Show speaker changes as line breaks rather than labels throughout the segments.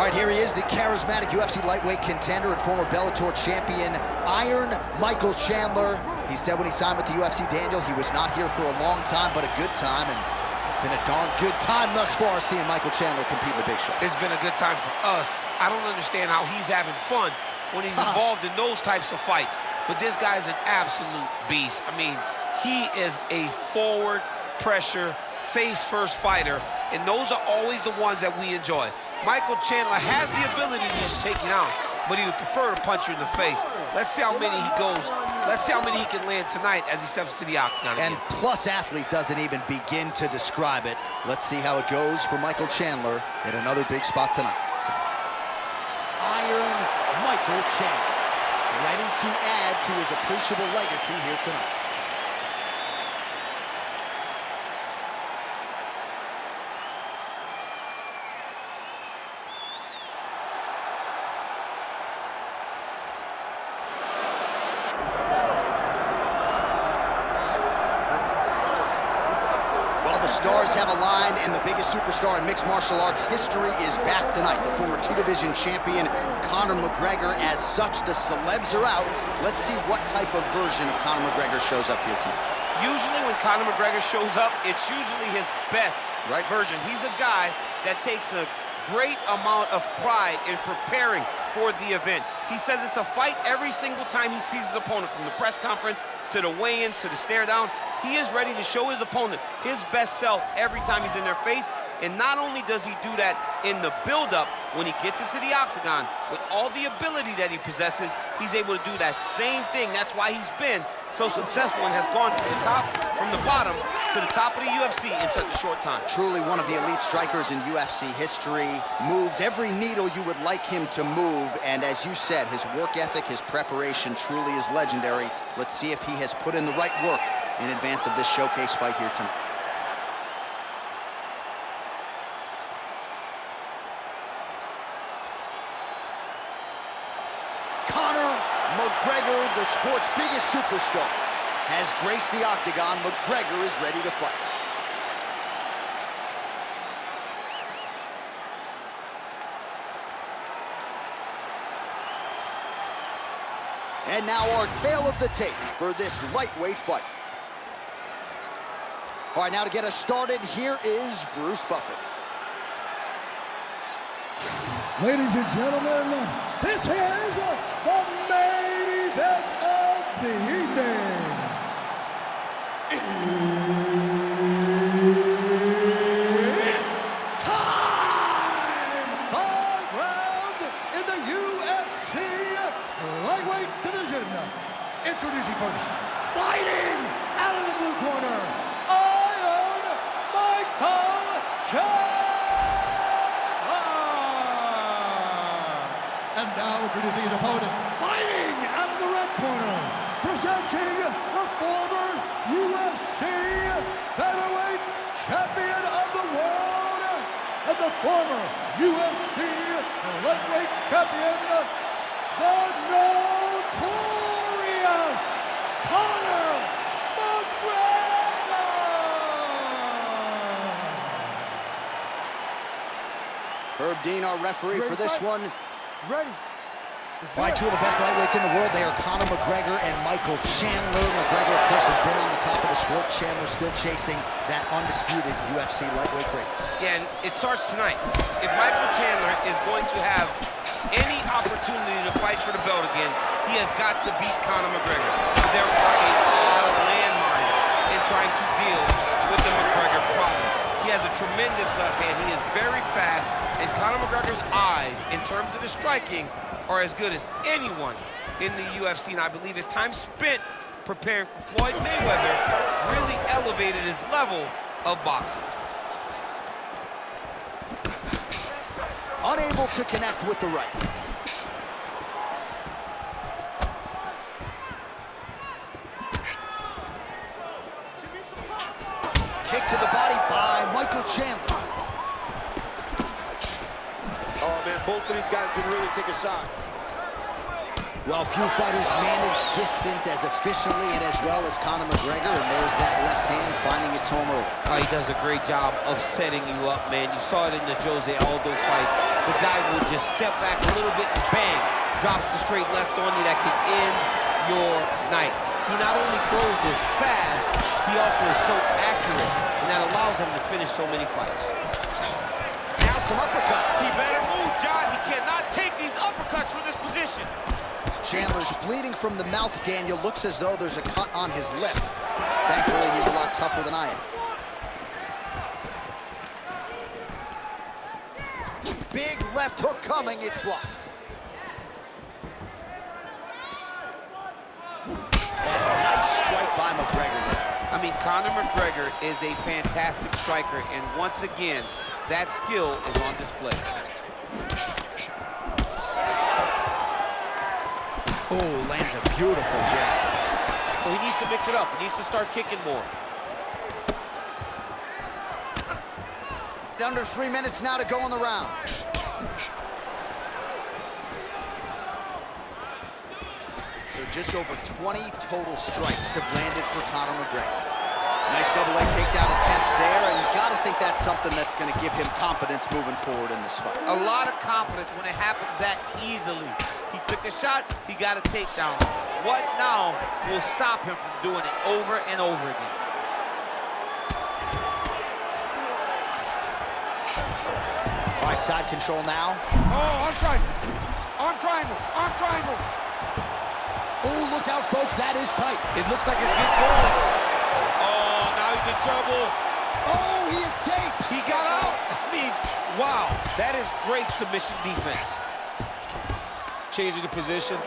right, here he is, the charismatic UFC lightweight contender and former Bellator champion, Iron Michael Chandler. He said when he signed with the UFC, Daniel, he was not here for a long time, but a good time, and been a darn good time thus far seeing Michael Chandler compete in the big show.
It's been a good time for us. I don't understand how he's having fun when he's involved in those types of fights, but this guy's an absolute beast. I mean, he is a forward pressure, face-first fighter, and those are always the ones that we enjoy. Michael Chandler has the ability to just take you out, but he would prefer to punch you in the face. Let's see how many he goes. Let's see how many he can land tonight as he steps to the octagon again.
And plus athlete doesn't even begin to describe it. Let's see how it goes for Michael Chandler in another big spot tonight. Iron Michael Chandler, ready to add to his appreciable legacy here tonight. The stars have aligned, and the biggest superstar in mixed martial arts history is back tonight. The former two-division champion, Conor McGregor. As such, the celebs are out. Let's see what type of version of Conor McGregor shows up here tonight.
Usually when Conor McGregor shows up, it's usually his best version. He's a guy that takes a great amount of pride in preparing for the event. He says it's a fight every single time he sees his opponent, from the press conference to the weigh-ins to the stare down. He is ready to show his opponent his best self every time he's in their face. And not only does he do that in the build-up, when he gets into the octagon, with all the ability that he possesses, he's able to do that same thing. That's why he's been so successful and has gone from the bottom to the top of the UFC in such a short time.
Truly one of the elite strikers in UFC history. Moves every needle you would like him to move. And as you said, his work ethic, his preparation truly is legendary. Let's see if he has put in the right work in advance of this showcase fight here tonight. Conor McGregor, the sport's biggest superstar, has graced the octagon. McGregor is ready to fight. And now our tale of the tape for this lightweight fight. All right, now to get us started, here is Bruce Buffer.
Ladies and gentlemen, this is the main event of the evening. It's time! 5 rounds in the UFC lightweight division. Introducing first, fighting out of the blue corner, Iron Michael Chandler. And now introducing his opponent, fighting out of the red corner, presenting the former UFC featherweight champion of the world and the former UFC lightweight champion, the notorious Conor McGregor.
Herb Dean, our referee for this one.
Ready.
All right, two of the best lightweights in the world. They are Conor McGregor and Michael Chandler. McGregor, of course, has been on the top of the sport. Chandler still chasing that undisputed UFC lightweight greatness.
Yeah, and it starts tonight. If Michael Chandler is going to have any opportunity to fight for the belt again, he has got to beat Conor McGregor. There are a lot of landmines in trying to deal with the McGregor problem. He has a tremendous left hand. He is very fast, and Conor McGregor's eyes, in terms of the striking, are as good as anyone in the UFC. And I believe his time spent preparing for Floyd Mayweather really elevated his level of boxing.
Unable to connect with the right. Kick to the body by Michael Chandler.
Oh, man, both of these guys can really take a shot.
Well, few fighters manage distance as efficiently and as well as Conor McGregor, and there's that left hand finding its home early.
He does a great job of setting you up, man. You saw it in the Jose Aldo fight. the guy will just step back a little bit and bang, drops the straight left on you that can end your night. He not only throws this fast, he also is so accurate, and that allows him to finish so many fights.
Now some uppercuts.
He better move, John. He cannot take these uppercuts from this position.
Chandler's bleeding from the mouth, Daniel. Looks as though there's a cut on his lip. Thankfully, he's a lot tougher than I am. Big left hook coming, it's blocked. Oh, nice strike by McGregor there.
I mean, Conor McGregor is a fantastic striker, and once again, that skill is on display.
Oh, lands a beautiful jab.
So he needs to mix it up. He needs to start kicking more.
Under 3 minutes now to go in the round. So just over 20 total strikes have landed for Conor McGregor. Nice double leg takedown attempt there, and you gotta think that's something that's gonna give him confidence moving forward in this fight.
A lot of confidence when it happens that easily. He took a shot, he got a takedown. What now will stop him from doing it over and over again?
All right, side control now.
Oh, arm triangle. Arm triangle. Arm triangle.
Oh, look out, folks, that is tight.
It looks like it's getting going. Oh, now he's in trouble.
Oh, he escapes.
He got out. I mean, wow, that is great submission defense. Changing the position.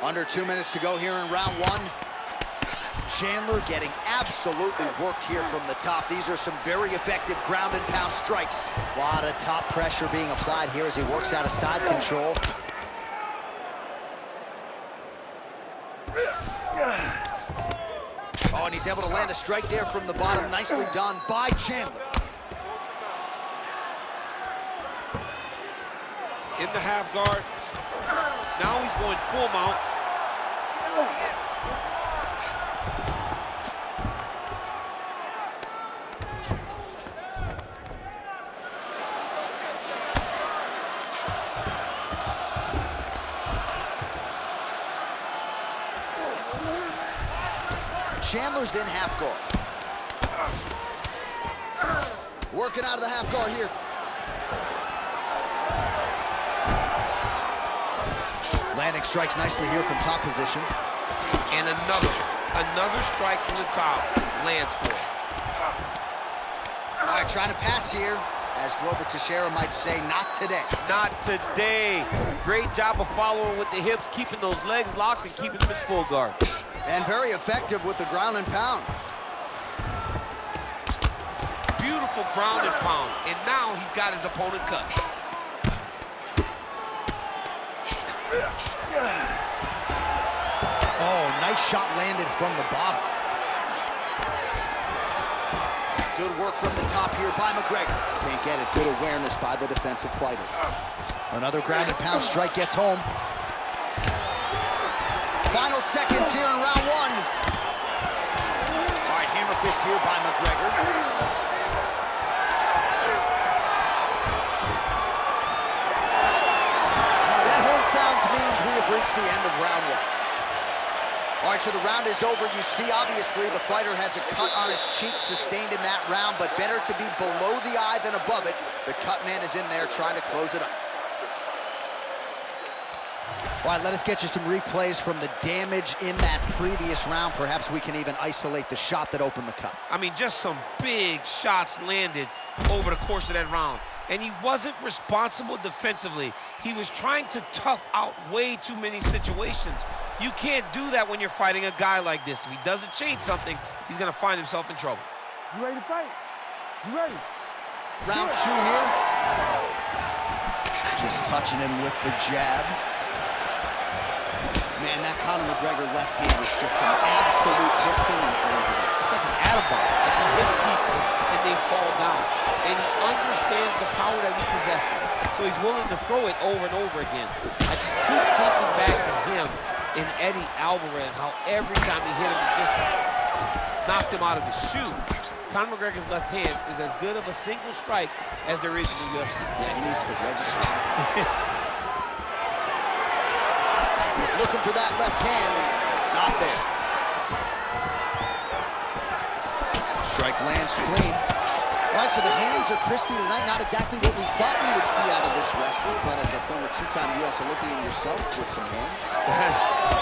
Under 2 minutes to go here in round one. Chandler getting absolutely worked here from the top. These are some very effective ground and pound strikes. A lot of top pressure being applied here as he works out of side control. Oh, and he's able to land a strike there from the bottom. Nicely done by Chandler.
In the half guard. Now he's going full mount.
Chandler's in half guard. Working out of the half guard here. Landing strikes nicely here from top position.
And another strike from the top lands for him.
All right, trying to pass here. As Glover Teixeira might say, not today.
Not today. Great job of following with the hips, keeping those legs locked and keeping them in full guard.
And very effective with the ground and pound.
Beautiful ground and pound. And now he's got his opponent cut.
Oh, nice shot landed from the bottom. Good work from the top here by McGregor. Can't get it. Good awareness by the defensive fighter. Another ground and pound strike gets home. Final seconds here in round one. All right, hammer fist here by McGregor. That horn sounds means we have reached the end of round one. All right, so the round is over. You see, obviously, the fighter has a cut on his cheek sustained in that round, but better to be below the eye than above it. The cut man is in there trying to close it up. All right, let us get you some replays from the damage in that previous round. Perhaps we can even isolate the shot that opened the cut.
I mean, just some big shots landed over the course of that round. And he wasn't responsible defensively. He was trying to tough out way too many situations. You can't do that when you're fighting a guy like this. If he doesn't change something, he's gonna find himself in trouble.
You ready to fight? You ready?
Round two here. Just touching him with the jab. Man, that Conor McGregor left hand is just an absolute piston, and it lands again.
It's like an attaboy. Like he hits people and they fall down. And he understands the power that he possesses. So he's willing to throw it over and over again. I just keep thinking back to him and Eddie Alvarez, how every time he hit him, he just knocked him out of his shoe. Conor McGregor's left hand is as good of a single strike as there is in the UFC.
Yeah, he needs to register that. He's looking for that left hand. Not there. Strike lands clean. All right, so the hands are crispy tonight. Not exactly what we thought we would see out of this wrestler, but as a former two-time U.S. Olympian yourself with some hands,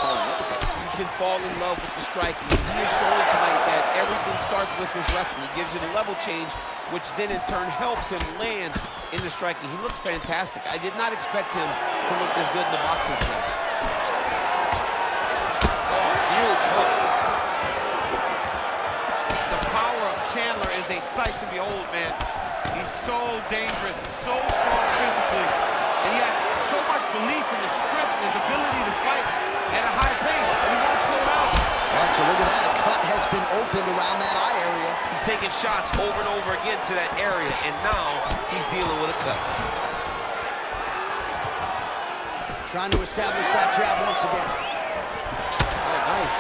fall in love with those.
You can fall in love with the striking. He is showing tonight that everything starts with his wrestling. He gives you the level change, which then in turn helps him land in the striking. He looks fantastic. I did not expect him to look this good in the boxing tonight.
Oh, huge hook.
The power of Chandler is a sight to behold, man. He's so dangerous, he's so strong physically, and he has so much belief in his strength and his ability to fight at a high pace, and he won't slow down.
All right, so look at that. A cut has been opened around that eye area.
He's taking shots over and over again to that area, and now he's dealing with a cut.
Trying to establish that jab once again.
Oh, nice.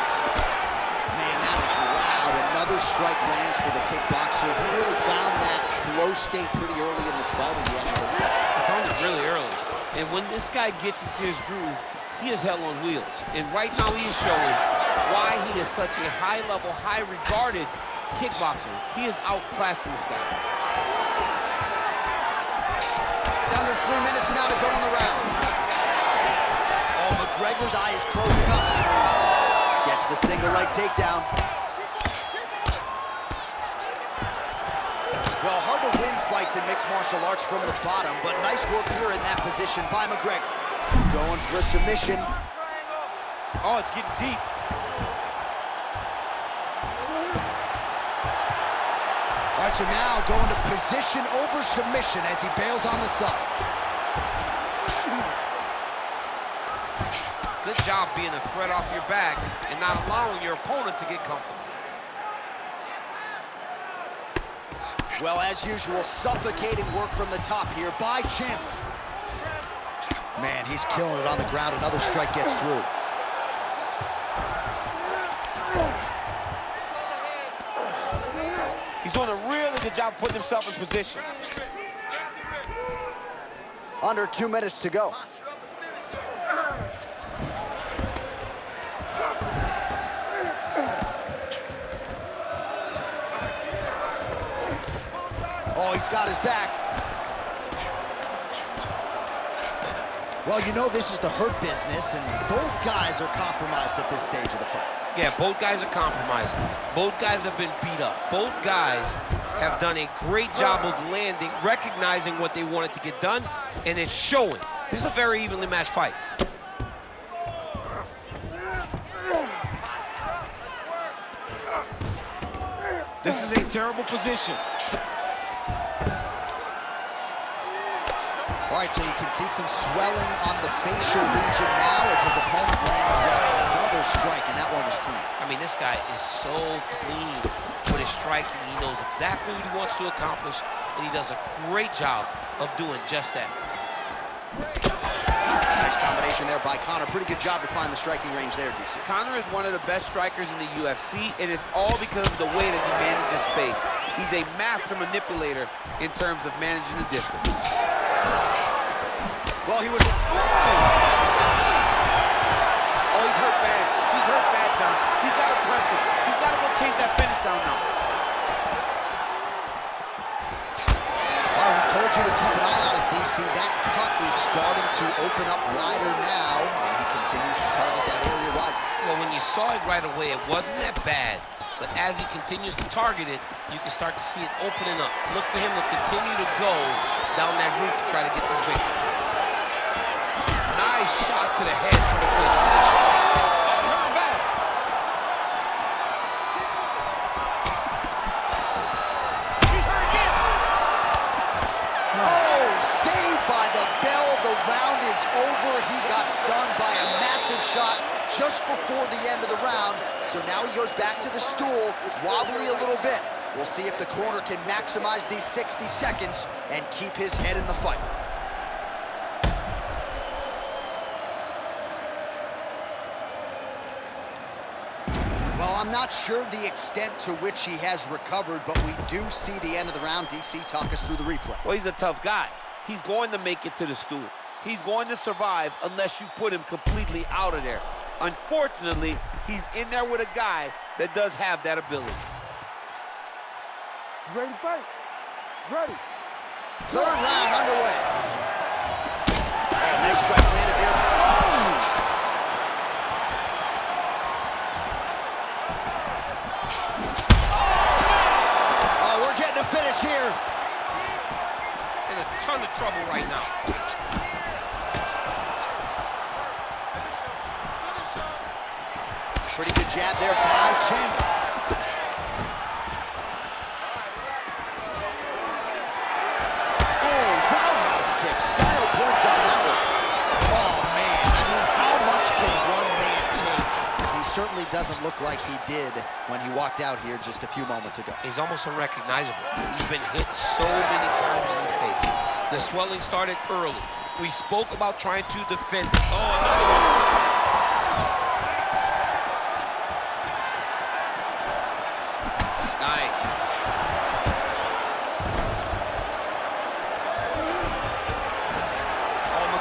Man, that is loud. Another strike lands for the kickboxer. He really found that flow state pretty early in this fight, and he has to look back.
He found it really early. And when this guy gets into his groove, he is hell on wheels. And right now he is showing why he is such a high-level, high-regarded kickboxer. He is outclassing this guy.
Under 3 minutes now to go in the round. Oh, McGregor's eye is closing up. Gets the single leg takedown. Well, hard to win fights in mixed martial arts from the bottom, but nice work here in that position by McGregor. Going for a submission.
Oh, it's getting deep.
All right, so now going to position over submission as he bails on the sub.
Good job being a threat off your back and not allowing your opponent to get comfortable.
Well, as usual, suffocating work from the top here by Chandler. Man, he's killing it on the ground. Another strike gets through.
He's doing a really good job putting himself in position.
Under 2 minutes to go. Oh, he's got his back. Well, you know this is the hurt business, and both guys are compromised at this stage of the fight.
Yeah, both guys are compromised. Both guys have been beat up. Both guys have done a great job of landing, recognizing what they wanted to get done, and it's showing. This is a very evenly matched fight. This is a terrible position.
All right, so you can see some swelling on the facial region now as his opponent lands yet another strike, and that one was clean.
I mean, this guy is so clean with his striking. He knows exactly what he wants to accomplish, and he does a great job of doing just that.
Nice combination there by Conor. Pretty good job to find the striking range there, DC.
Conor is one of the best strikers in the UFC, and it's all because of the way that he manages space. He's a master manipulator in terms of managing the distance.
Well, he was...
Oh, he's hurt bad. He's hurt bad, John. He's got to press him. He's got to go chase that finish down now.
Well, we told you to keep an eye on it, DC. That cut is starting to open up wider now, and he continues to target that area wisely.
Well, when you saw it right away, it wasn't that bad. But as he continues to target it, you can start to see it opening up. Look for him to continue to go down that route to try to get this victory. Nice shot to the head from the clinch position.
Oh, saved by the bell. The round is over. He got stunned by a massive shot just before the end of the round. So now he goes back to the stool, wobbly a little bit. We'll see if the corner can maximize these 60 seconds and keep his head in the fight. Well, on I'm not sure the extent to which he has recovered, but we do see the end of the round. DC, talk us through the replay.
Well, he's a tough guy. He's going to make it to the stool. He's going to survive unless you put him completely out of there. Unfortunately, he's in there with a guy that does have that ability.
Ready to fight? Ready.
Third round underway. Oh, nice strike landed there. Oh! Oh, we're getting a finish here.
In a ton of trouble right now.
Pretty good jab there by Chandler. Oh, roundhouse kick. Style points on that one. Oh, man. I mean, how much can one man take? He certainly doesn't look like he did when he walked out here just a few moments ago.
He's almost unrecognizable. He's been hit so many times in the face. The swelling started early. We spoke about trying to defend. Oh, another one.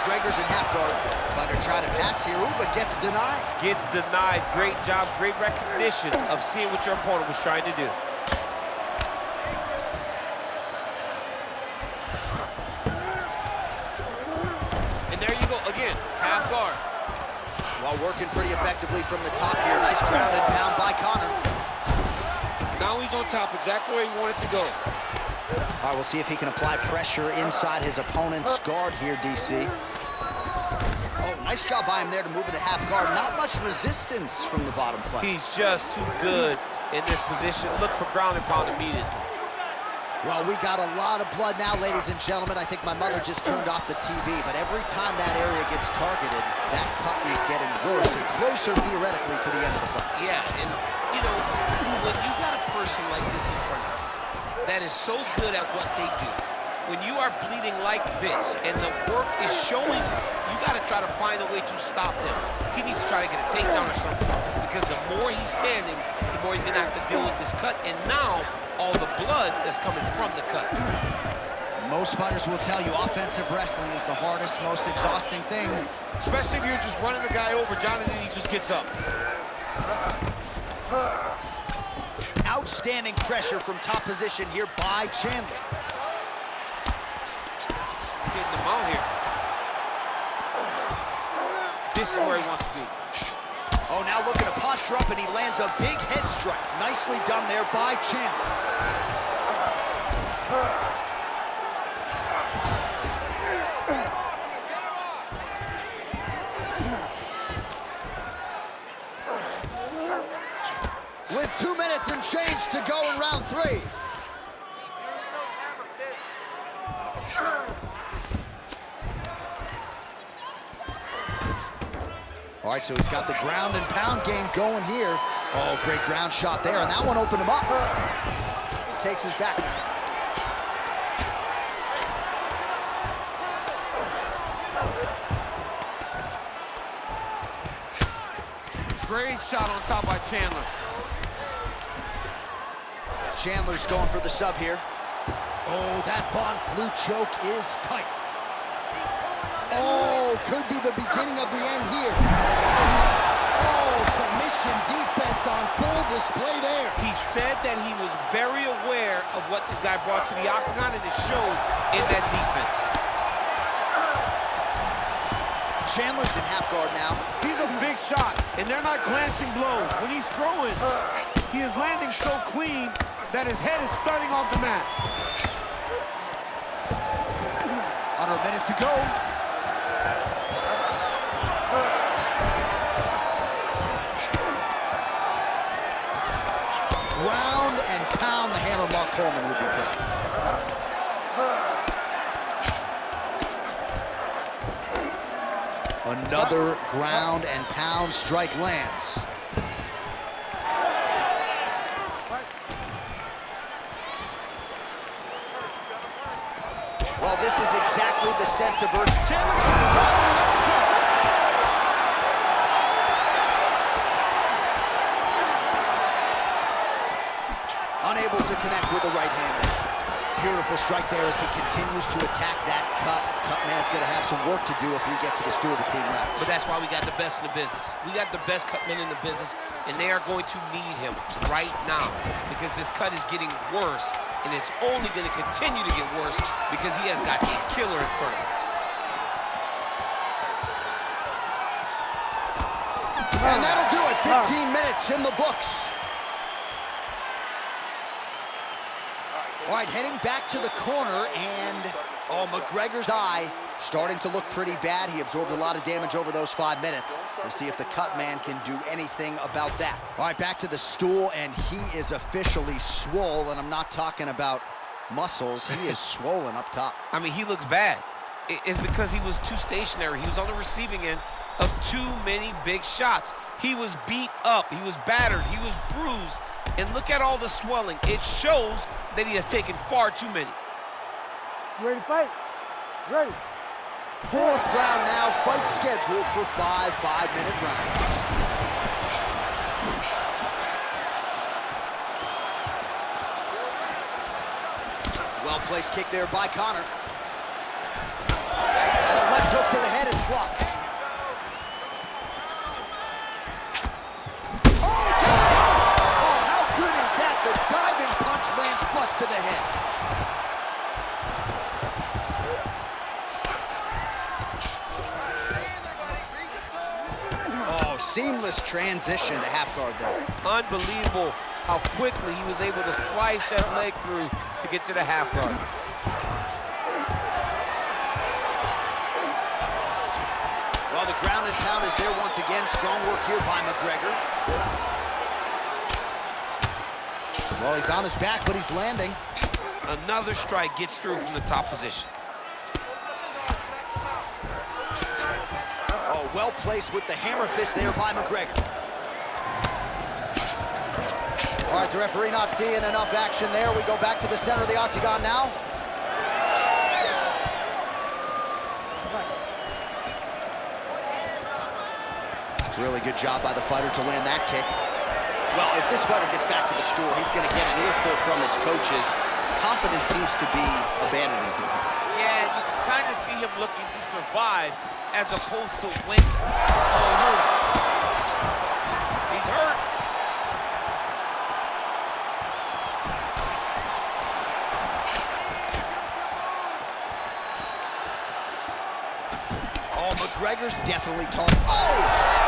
McGregor's in half guard. Fighter trying to pass here, but gets denied.
Gets denied. Great job, great recognition of seeing what your opponent was trying to do. And there you go, again, half guard.
While working pretty effectively from the top here. Nice ground and pound by Conor.
Now he's on top, exactly where he wanted to go.
All right, we'll see if he can apply pressure inside his opponent's guard here, DC. Oh, nice job by him there to move into half guard. Not much resistance from the bottom fight.
He's just too good in this position. Look for ground and pound immediately.
Well, we got a lot of blood now, ladies and gentlemen. I think my mother just turned off the TV, but every time that area gets targeted, that cut is getting worse and closer, theoretically, to the end of the fight.
Yeah, and, you know, when you got a person like this in front of you that is so good at what they do, when you are bleeding like this and the work is showing, you got to try to find a way to stop them. He needs to try to get a takedown or something, because the more he's standing, the more he's going to have to deal with this cut, and now all the blood that's coming from the cut.
Most fighters will tell you offensive wrestling is the hardest, most exhausting thing.
Especially if you're just running the guy over, Jonathan, he just gets up.
Outstanding pressure from top position here by Chandler.
Getting him out here. This is where he wants to be.
Oh, now looking to posture up, and he lands a big head strike. Nicely done there by Chandler. With 2 minutes and change to go in round 3. All right, so he's got the ground and pound game going here. Oh, great ground shot there, and that one opened him up. He takes his back.
Great shot on top by Chandler.
Chandler's going for the sub here. Oh, that Von Flue choke is tight. Oh, could be the beginning of the end here. Oh, submission defense on full display there.
He said that he was very aware of what this guy brought to the octagon, and it showed in that defense.
Chandler's in half guard now.
He's a big shot, and they're not glancing blows. When he's throwing, he is landing so clean that his head is starting off the mat.
Under a minute to go. Ground and pound, the hammer Mark Coleman would be proud. Another ground and pound strike lands. Well, this is exactly the sense of urgency. Beautiful strike there as he continues to attack that cut. Cut man's gonna have some work to do if we get to the stool between rounds.
But that's why we got the best in the business. We got the best cut men in the business, and they are going to need him right now because this cut is getting worse, and it's only gonna continue to get worse because he has got a killer in front of him.
And that'll do it. 15 minutes in the books. All right, heading back to the corner, and McGregor's eye starting to look pretty bad. He absorbed a lot of damage over those 5 minutes. We'll see if the cut man can do anything about that. All right, back to the stool, and he is officially swole, and I'm not talking about muscles. He is swollen up top.
I mean, he looks bad. It's because he was too stationary. He was on the receiving end of too many big shots. He was beat up, he was battered, he was bruised, and look at all the swelling. It shows that he has taken far too many.
You ready to fight? Ready.
Fourth round now, fight scheduled for 5 5-minute rounds. Well-placed kick there by Conor. Left hook to the head is blocked. Lands flush to the head. Oh, seamless transition to half guard there.
Unbelievable how quickly he was able to slice that leg through to get to the half guard.
Well, the ground and pound is there once again. Strong work here by McGregor. Well, he's on his back, but he's landing.
Another strike gets through from the top position.
Oh, well placed with the hammer fist there by McGregor. All right, the referee not seeing enough action there. We go back to the center of the octagon now. Really good job by the fighter to land that kick. Well, if this fighter gets back to the stool, he's going to get an earful from his coaches. Confidence seems to be abandoning him.
Yeah, you can kind of see him looking to survive as opposed to win. Oh, hurt. He's hurt.
Oh, McGregor's definitely tall. Oh!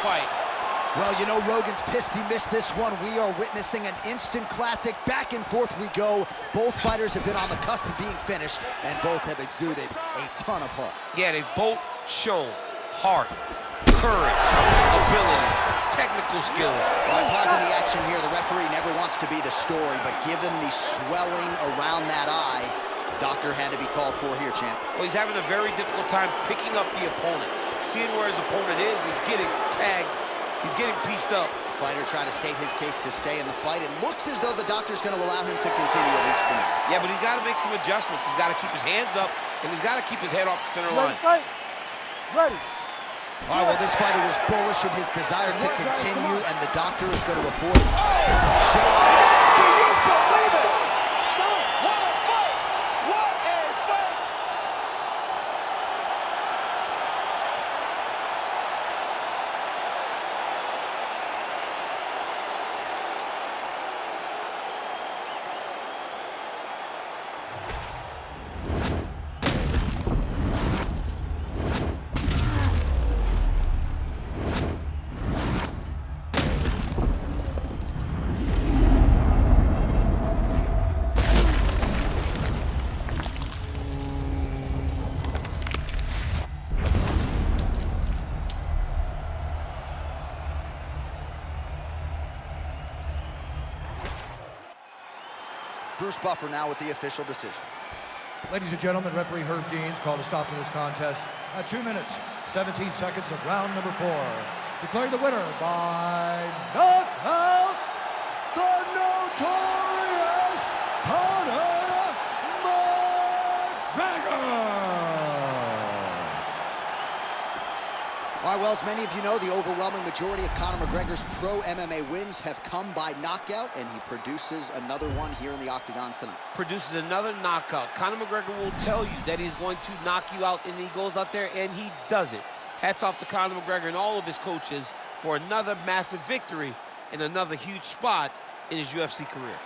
Fight.
Well, you know, Rogan's pissed he missed this one. We are witnessing an instant classic. Back and forth we go. Both fighters have been on the cusp of being finished, and both have exuded a ton of heart.
Yeah, they've both shown heart, courage, ability, technical skills.
Well, pausing the action here, the referee never wants to be the story, but given the swelling around that eye, doctor had to be called for here, champ.
Well, he's having a very difficult time picking up the opponent. Seeing where his opponent is, he's getting tagged, he's getting pieced up.
Fighter trying to state his case to stay in the fight. It looks as though the doctor's going to allow him to continue, at least for now.
Yeah, but he's got to make some adjustments. He's got to keep his hands up, and he's got to keep his head off the center line.
Ready.
All right, well, this fighter was bullish in his desire to continue, and the doctor is going to afford it. Do you believe it? Bruce Buffer now with the official decision.
Ladies and gentlemen, referee Herb Deans called a stop to this contest at 2 minutes, 17 seconds of round number 4. Declaring the winner by knockout, the notorious Conor McGregor.
right, well, as many of you know, the overwhelming majority of Conor McGregor's pro MMA wins have come by knockout, and he produces another one here in the octagon tonight.
Produces another knockout. Conor McGregor will tell you that he's going to knock you out, and he goes out there and he does it. Hats off to Conor McGregor and all of his coaches for another massive victory and another huge spot in his UFC career.